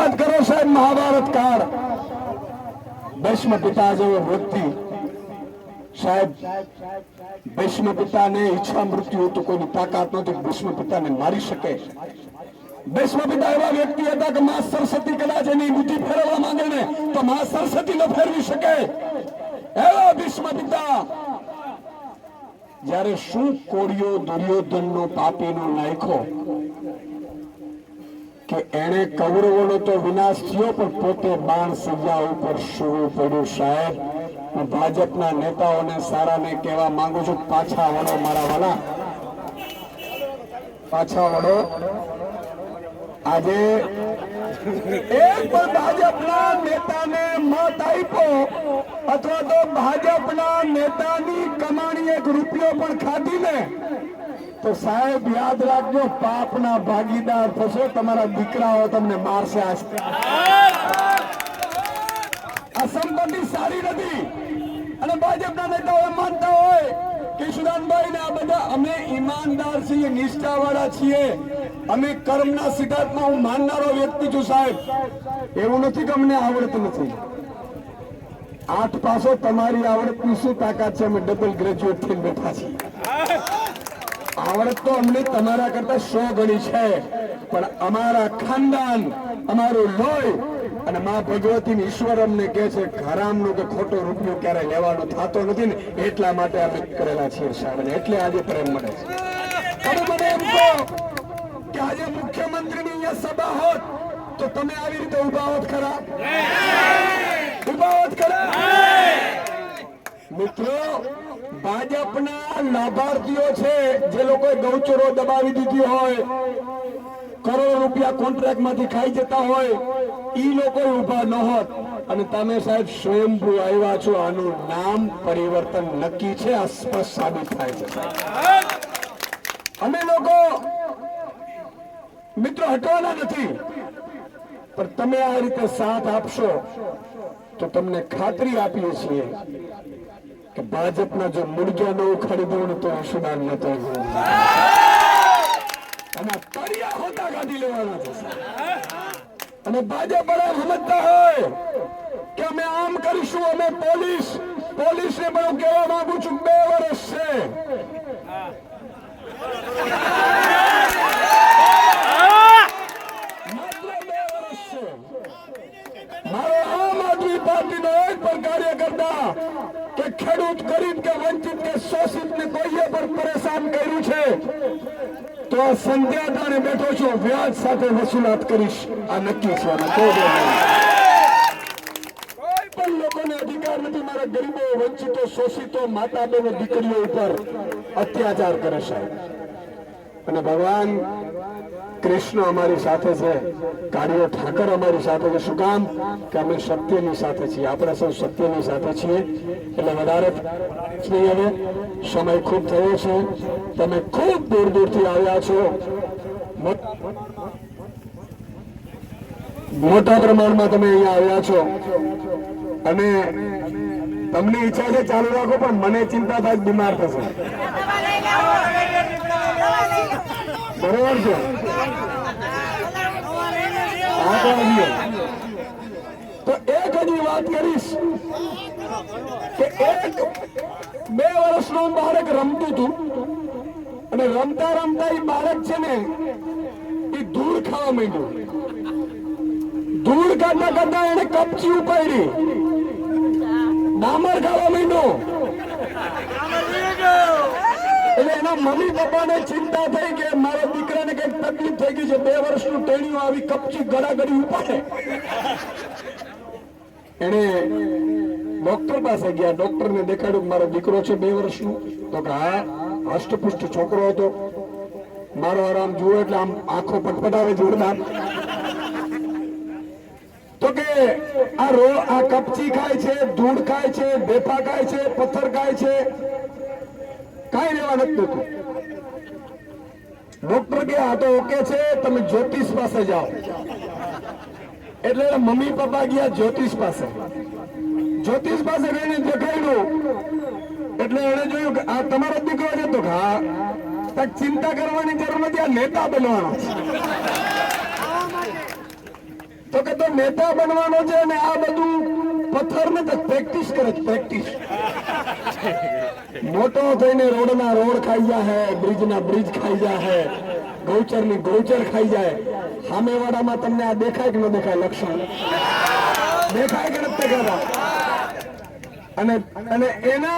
વાત કરો સાહેબ, મહાભારત કાળ ભીષ્મ પિતા જેવો વ્યક્તિ સાહેબ, ભીષ્મ પિતાને ઈચ્છા મૃત્યુ હતું, કોઈની તાકાત નહોતી ભીષ્મ પિતાને મારી શકે. ભીષ્મ પિતા એવા વ્યક્તિ હતા કે માં સરસ્વતી કદાચ એની બુદ્ધિ ફેરવવા માંગે ને તો માં સરસ્વતી ન ફેરવી શકે એવા ભીષ્મ પિતા જ્યારે શું કોળિયો દુર્યોધનનો પાપીનો નાખ્યો કે એને કૌરવોનો તો વિનાશ થયો પણ પોતે બાણ સજા ઉપર સૂવું પડ્યું. સાહેબ, હું ભાજપના નેતાઓને સારાને કહેવા માંગુ છું, પાછા વળો મારા વાલા, પાછા વળો. આજે એક પણ ભાજપના નેતાને મત આપ્યો અથવા તો ભાજપના નેતાની કમાણી એક રૂપિયો પણ ખાધી ને તો સાહેબ યાદ રાખજો, પાપના ભાગીદાર થશો. તમારા દીકરાઓ તમને મારશે. આ સંપત્તિ સારી નથી. અને ભાજપના નેતાઓ માનતા હોય કે સુદાનભાઈ ને આ બધા અમે ઈમાનદાર છીએ, નિષ્ઠાવાળા છીએ, અમે કર્મના સિદ્ધાંતમાં હું માનનારો વ્યક્તિ છું. સાહેબ, એવું નથી કે અમને આવડત નથી. 8 પાસો તમારી આવડતની શું તાકાત છે? અમે ડબલ ગ્રેજ્યુએટ થઈને બેઠા છીએ. આવડત તો અમને તમારા કરતા 100 ગણી છે, પણ અમારા ખાનદાન, અમારું લોહી અને માં ભગવતી ઈશ્વર અમને કહે છે હરામનો કે ખોટો રૂપિયો ક્યારે લેવાનો થતો નથી ને એટલા માટે અમે કરેલા છીએ સાહેબ. એટલે આજે પ્રેમ મળે છે. તમે મને એમ કહો કે આજે મુખ્યમંત્રીની અહીંયા સભા હોત તો તમે આવી રીતે ઉભા હોત ખરા? ઉભા હોત ખરા? મિત્રો, ભાજપના લાભાર્થીઓ છે જે લોકોએ ગૌચરો દબાવી દીધી હોય, કરોડો રૂપિયા કોન્ટ્રાક્ટ માંથી ખાઈ જતા હોય, ઈ લોકો ઉભા ન હોત અને તમે સાહેબ સ્વયંભૂ આવ્યા છો. આનું નામ પરિવર્તન નક્કી છે. આ સ્પષ્ટ સાબિત થાય છે. અમે લોકો મિત્રો હટવાના નથી, પણ તમે આ રીતે સાથ આપશો તો તમને ખાતરી આપીએ છીએ કે ભાજપના જો મુર્ગા ન ઉખાડી દઉં તો સુદાન નતો અને તળિયા હોતા કાઢી લેવાના છે. અને ભાજપ વાળા સમજતા હોય કે અમે આમ કરીશું, અમે પોલીસને પણ હું કહેવા માંગુ છું 2 વર્ષ છે. મારો આમ આદમી પાર્ટીનો એક પણ કાર્યકર્તા કે ખેડૂત, ગરીબ કે વંચિત કે શોષિત ને કોઈએ પણ પરેશાન કર્યું છે તો આ સંધ્યાદાને બેઠો છું, વ્યાજ સાથે વસૂલાત કરીશ. આ નક્કી છે. કોઈ પણ લોકોને અધિકાર નથી મારા ગરીબો, વંચિતો, શોષિતો, માતા બહેનો, દીકરીઓ ઉપર અત્યાચાર કરે છે. અને ભગવાન કૃષ્ણ અમારી સાથે છે, કાળીઓ ઠાકર અમારી સાથે છે. શું કામ? કે અમે સત્યની સાથે છીએ. આપણે સૌ સત્યની સાથે છીએ. એટલે વધારે હવે સમય ખૂબ થયો છે. તમે ખૂબ દૂર દૂરથી આવ્યા છો, મોટા પ્રમાણમાં તમે અહીંયા આવ્યા છો અને તમને ઈચ્છા છે ચાલુ રાખો, પણ મને ચિંતા થાય બીમાર થશે. બરોબર છે? તો એક હજી વાત કરીશ કે 2 વર્ષનું બાળક રમતું હતું અને રમતા રમતા એ બાળક છે ને એ ધૂળ ખાવા માંડ્યું. ધૂળ ખાતા ખાતા એને કપચી ઉપાડી, ડામર ખાવા માંડ્યો. એટલે એના મમ્મી પપ્પાને ચિંતા થઈ કે મારા દીકરાને કઈક તકલીફ થઈ ગઈ છે. 2 વર્ષનું ટેણિયું આવી કપચી ગળાગળી ઉપાડે. એને ડોક્ટર પાસે ગયા. ડોક્ટરને દેખાડ્યું કે મારો દીકરો છે 2 વર્ષનો. તો કે હા, હષ્ટપુષ્ટ છોકરો હતો. મારો આરામ જુઓ એટલે આમ આંખો પટપટાવે જોરદાર. તો કે આ કપચી ખાય છે, ધૂળ ખાય છે, ભેફા ખાય છે, પથ્થર ખાય છે, કઈ લેવા નથી. ડોક્ટર કે આ તો ઓકે છે, તમે જ્યોતિષ પાસે જાઓ. એટલે મમ્મી પપ્પા ગયા જ્યોતિષ પાસે. જ્યોતિષ પાસે જઈને દેખાડ્યું એટલે એને જોયું કે આ તમારો દીકરો છે. તો હા, ચિંતા કરવાની જરૂર નથી, આ નેતા બનવાનો છે. તો કે તો નેતા બનવાનો છે અને આ બધું પથ્થર ને પ્રેક્ટિસ કરે છે, પ્રેક્ટિસ. મોટો થઈને રોડના રોડ ખાઈ જાય, બ્રિજના બ્રિજ ખાઈ જાય, ગૌચરની ગૌચર ખાઈ જાય. સામેવાળામાં તમને આ દેખાય કે ન દેખાય? લક્ષણ દેખાય કે નથી દેખાતા? અને એના